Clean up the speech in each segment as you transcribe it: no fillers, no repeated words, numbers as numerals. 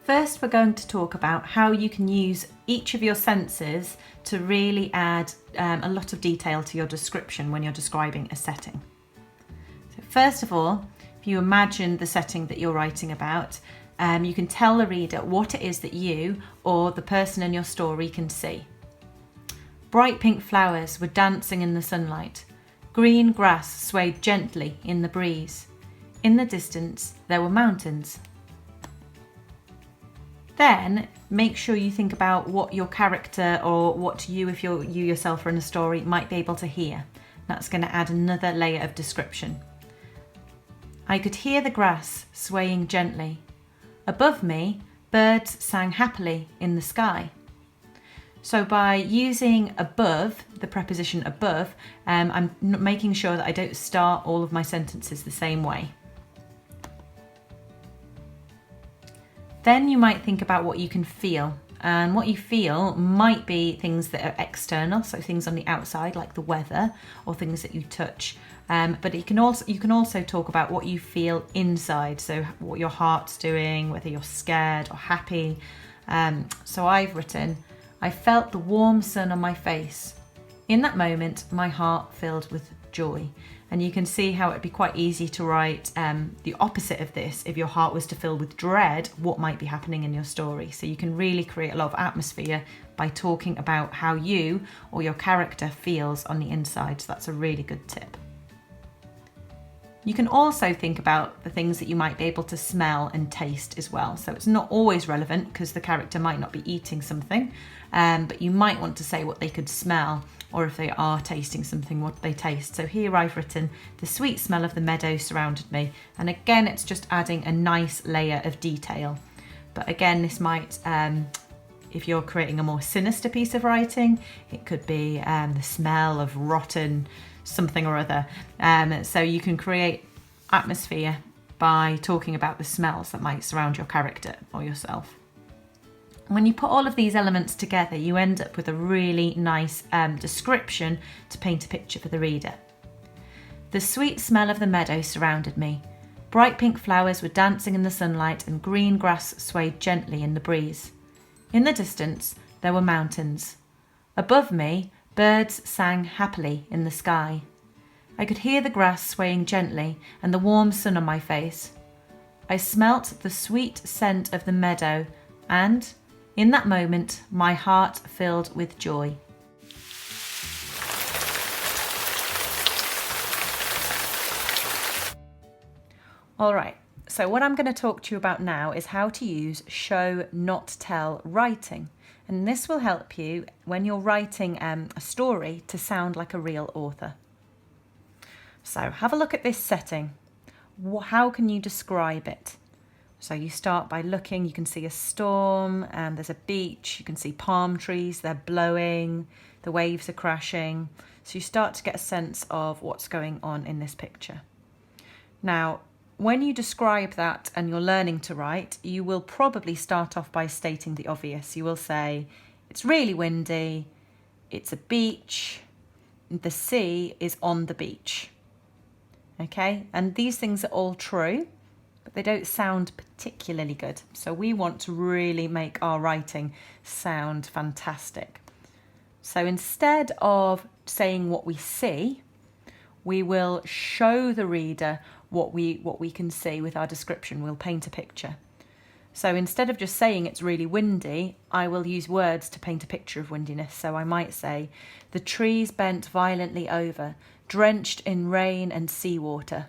First, we're going to talk about how you can use each of your senses to really add a lot of detail to your description when you're describing a setting. So first of all, if you imagine the setting that you're writing about, you can tell the reader what it is that you or the person in your story can see. Bright pink flowers were dancing in the sunlight. Green grass swayed gently in the breeze. In the distance, there were mountains. Then make sure you think about what your character or what you, if you yourself are in a story, might be able to hear. That's going to add another layer of description. I could hear the grass swaying gently. Above me, birds sang happily in the sky. So by using above, the preposition above, I'm making sure that I don't start all of my sentences the same way. Then you might think about what you can feel, and what you feel might be things that are external, so things on the outside like the weather or things that you touch. But you can also talk about what you feel inside, so what your heart's doing, whether you're scared or happy. So I've written, I felt the warm sun on my face. In that moment, my heart filled with joy. And you can see how it'd be quite easy to write the opposite of this. If your heart was to fill with dread, what might be happening in your story? So you can really create a lot of atmosphere by talking about how you or your character feels on the inside. So that's a really good tip. You can also think about the things that you might be able to smell and taste as well. So it's not always relevant because the character might not be eating something, but you might want to say what they could smell, or if they are tasting something, what they taste. So here I've written, the sweet smell of the meadow surrounded me. And again, it's just adding a nice layer of detail. But again, this might, if you're creating a more sinister piece of writing, it could be the smell of rotten something or other. So you can create atmosphere by talking about the smells that might surround your character or yourself. When you put all of these elements together, you end up with a really nice description to paint a picture for the reader. The sweet smell of the meadow surrounded me. Bright pink flowers were dancing in the sunlight and green grass swayed gently in the breeze. In the distance, there were mountains. Above me, birds sang happily in the sky. I could hear the grass swaying gently and the warm sun on my face. I smelt the sweet scent of the meadow and, in that moment, my heart filled with joy. All right, so what I'm going to talk to you about now is how to use show, not tell writing. And this will help you when you're writing a story to sound like a real author. So have a look at this setting. How can you describe it? So you start by looking, you can see a storm and there's a beach, you can see palm trees, they're blowing, the waves are crashing. So you start to get a sense of what's going on in this picture. Now, when you describe that and you're learning to write, you will probably start off by stating the obvious. You will say, it's really windy, it's a beach, the sea is on the beach. Okay, and these things are all true, but they don't sound particularly good. So we want to really make our writing sound fantastic. So instead of saying what we see, we will show the reader what we can see with our description. We'll paint a picture. So instead of just saying it's really windy, I will use words to paint a picture of windiness. So I might say, the trees bent violently over, drenched in rain and seawater.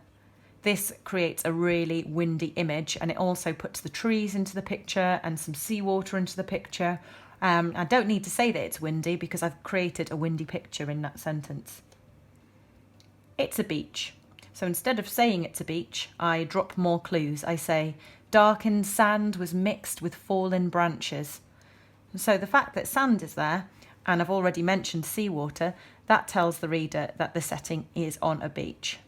This creates a really windy image, and it also puts the trees into the picture and some seawater into the picture. I don't need to say that it's windy because I've created a windy picture in that sentence. It's a beach. So instead of saying it's a beach, I drop more clues. I say, darkened sand was mixed with fallen branches. So the fact that sand is there, and I've already mentioned seawater, that tells the reader that the setting is on a beach.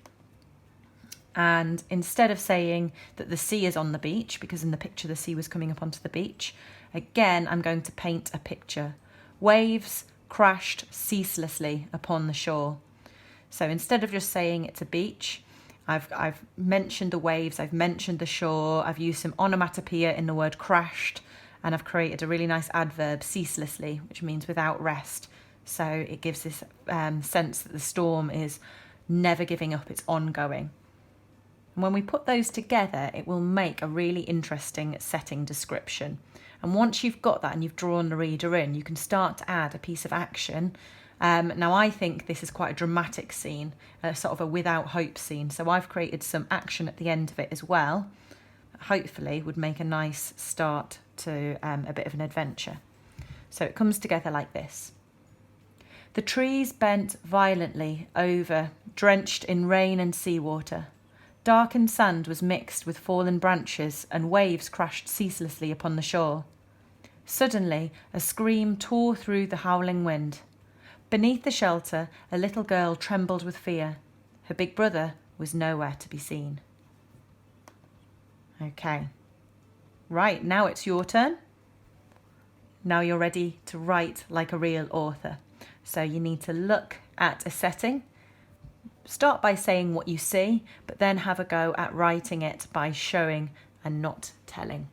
And instead of saying that the sea is on the beach, because in the picture the sea was coming up onto the beach, again I'm going to paint a picture. Waves crashed ceaselessly upon the shore. So instead of just saying it's a beach, I've mentioned the waves, I've mentioned the shore, I've used some onomatopoeia in the word crashed, and I've created a really nice adverb, ceaselessly, which means without rest. So it gives this sense that the storm is never giving up, it's ongoing. And when we put those together, it will make a really interesting setting description. And once you've got that and you've drawn the reader in, you can start to add a piece of action. Now, I think this is quite a dramatic scene, sort of a without hope scene. So I've created some action at the end of it as well. Hopefully would make a nice start to a bit of an adventure. So it comes together like this. The trees bent violently over, drenched in rain and seawater. Darkened sand was mixed with fallen branches, and waves crashed ceaselessly upon the shore. Suddenly, a scream tore through the howling wind. Beneath the shelter, a little girl trembled with fear. Her big brother was nowhere to be seen. Okay. Right, now it's your turn. Now you're ready to write like a real author. So you need to look at a setting. Start by saying what you see, but then have a go at writing it by showing and not telling.